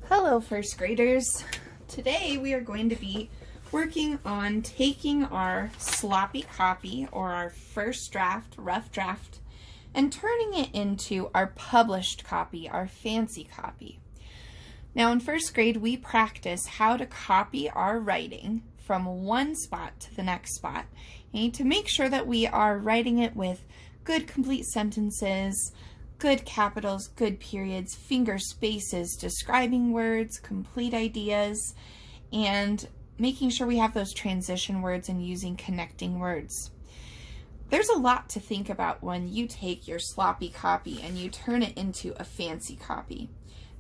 Hello, first graders. Today we are going to be working on taking our sloppy copy or our first draft, rough draft, and turning it into our published copy, our fancy copy. Now in first grade we practice how to copy our writing from one spot to the next spot. You need to make sure that we are writing it with good complete sentences, good capitals, good periods, finger spaces, describing words, complete ideas, and making sure we have those transition words and using connecting words. There's a lot to think about when you take your sloppy copy and you turn it into a fancy copy.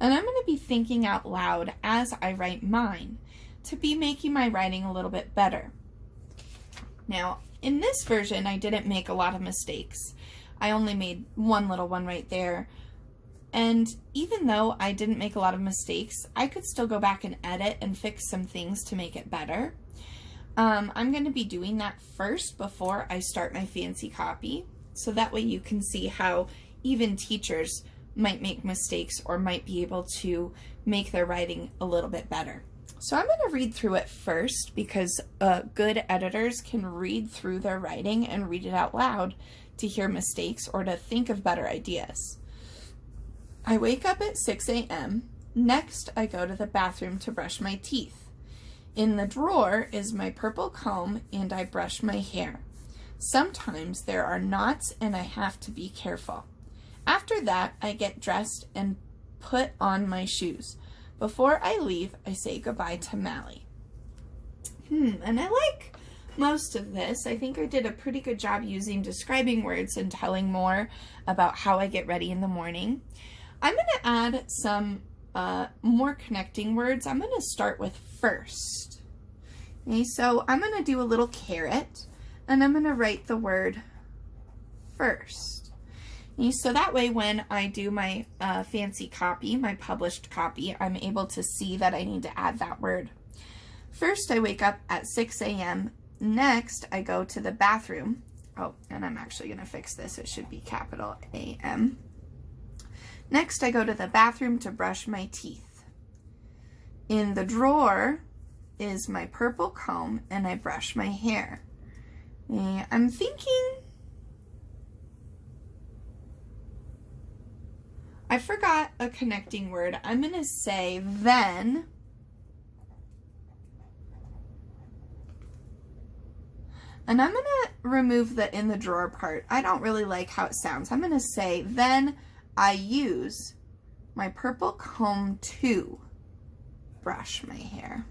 And I'm going to be thinking out loud as I write mine to be making my writing a little bit better. Now, in this version, I didn't make a lot of mistakes. I only made one little one right there. And even though I didn't make a lot of mistakes, I could still go back and edit and fix some things to make it better. I'm going to be doing that first before I start my fancy copy, so that way you can see how even teachers might make mistakes or might be able to make their writing a little bit better. So I'm going to read through it first because good editors can read through their writing and read it out loud to hear mistakes or to think of better ideas. I wake up at 6 a.m. Next, I go to the bathroom to brush my teeth. In the drawer is my purple comb and I brush my hair. Sometimes there are knots and I have to be careful. After that, I get dressed and put on my shoes. Before I leave, I say goodbye to Mally. And I like most of this. I think I did a pretty good job using describing words and telling more about how I get ready in the morning. I'm going to add some more connecting words. I'm going to start with first. Okay, so I'm going to do a little caret and I'm going to write the word first. Okay, so that way when I do my fancy copy, my published copy, I'm able to see that I need to add that word. First, I wake up at 6 a.m. Next, I go to the bathroom. Oh, and I'm actually going to fix this. It should be capital A-M. Next, I go to the bathroom to brush my teeth. In the drawer is my purple comb, and I brush my hair. And I'm thinking, I forgot a connecting word. I'm going to say then. And I'm going to remove the in the drawer part. I don't really like how it sounds. I'm going to say, then I use my purple comb to brush my hair.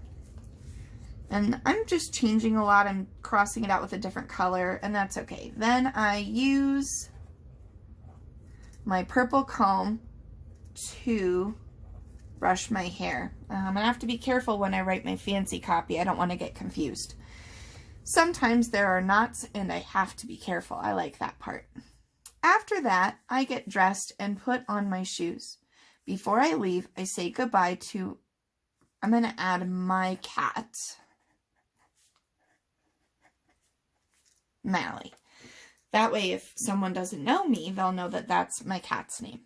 And I'm just changing a lot. I'm crossing it out with a different color, and that's okay. Then I use my purple comb to brush my hair. I have to be careful when I write my fancy copy. I don't want to get confused. Sometimes there are knots and I have to be careful. I like that part. After that, I get dressed and put on my shoes. Before I leave, I say goodbye to, I'm going to add my cat, Mally. That way, if someone doesn't know me, they'll know that that's my cat's name.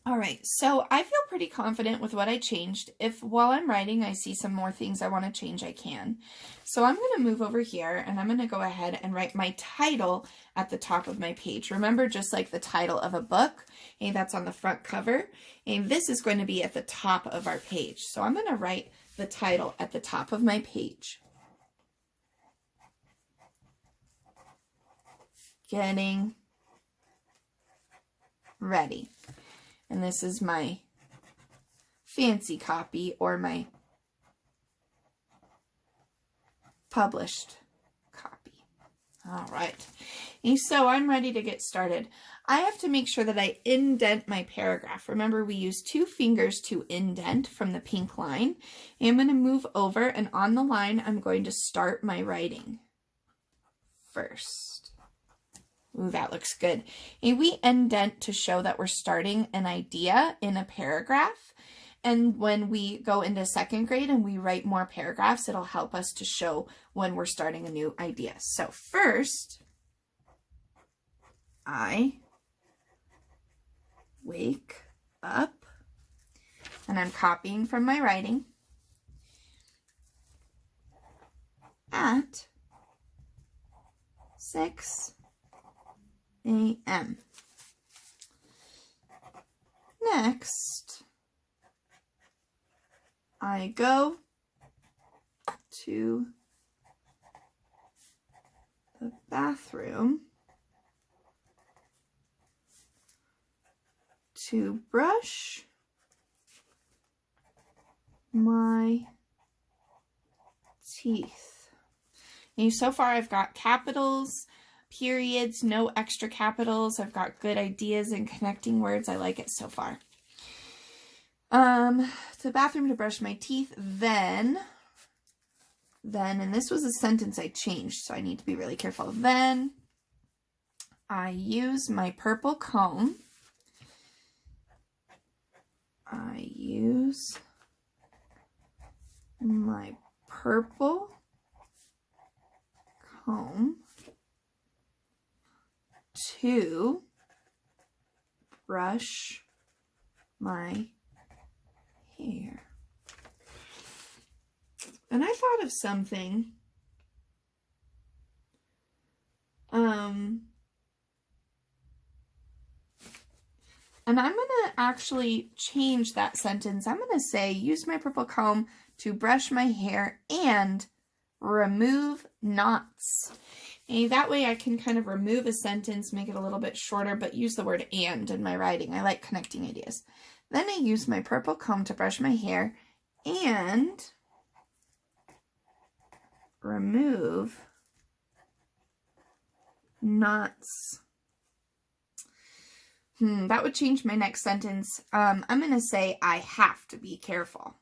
All right, so I feel pretty confident with what I changed. If while I'm writing I see some more things I want to change, I can. So I'm going to move over here and I'm going to go ahead and write my title at the top of my page. Remember, just like the title of a book, and that's on the front cover, and this is going to be at the top of our page. So I'm going to write the title at the top of my page. Getting ready. And this is my fancy copy or my published copy. All right. And so I'm ready to get started. I have to make sure that I indent my paragraph. Remember, we use 2 fingers to indent from the pink line. And I'm going to move over, and on the line, I'm going to start my writing first. Ooh, that looks good. And we indent to show that we're starting an idea in a paragraph. And when we go into second grade and we write more paragraphs, it'll help us to show when we're starting a new idea. So first, I wake up and I'm copying from my writing, at 6 a.m. Next, I go to the bathroom to brush my teeth. And so far I've got capitals, periods, no extra capitals. I've got good ideas and connecting words. I like it so far. To the bathroom to brush my teeth, then, and this was a sentence I changed, so I need to be really careful. Then I use my purple comb. I use my purple comb to brush my hair. And I thought of something. And I'm going to actually change that sentence. I'm going to say, use my purple comb to brush my hair and remove knots. And that way I can kind of remove a sentence, make it a little bit shorter, but use the word and in my writing. I like connecting ideas. Then I use my purple comb to brush my hair and remove knots. That would change my next sentence. I'm going to say, I have to be careful.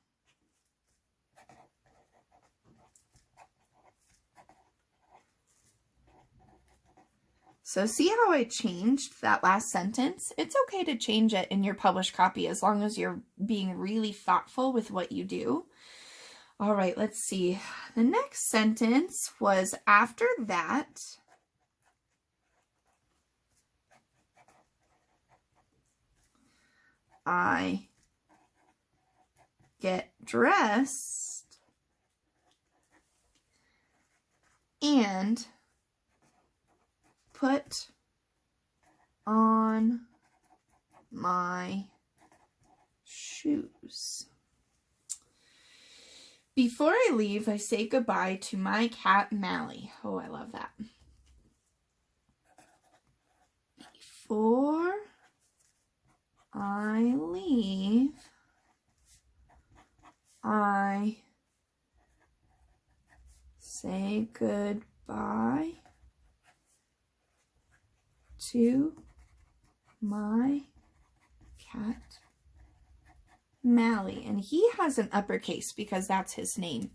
So see how I changed that last sentence? It's okay to change it in your published copy as long as you're being really thoughtful with what you do. All right, let's see. The next sentence was after that. I get dressed and put on my shoes. Before I leave, I say goodbye to my cat, Mally. Oh, I love that. Before I leave, I say goodbye to my cat, Mally. And he has an uppercase because that's his name.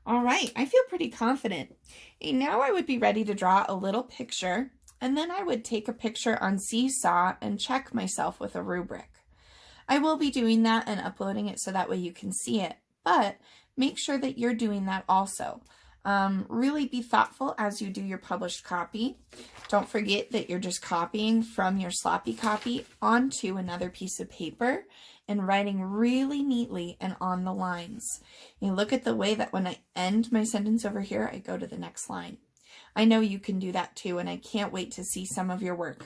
All right, I feel pretty confident. And now I would be ready to draw a little picture, and then I would take a picture on Seesaw and check myself with a rubric. I will be doing that and uploading it so that way you can see it, but make sure that you're doing that also. Really be thoughtful as you do your published copy. Don't forget that you're just copying from your sloppy copy onto another piece of paper and writing really neatly and on the lines. You look at the way that when I end my sentence over here, I go to the next line. I know you can do that too, and I can't wait to see some of your work.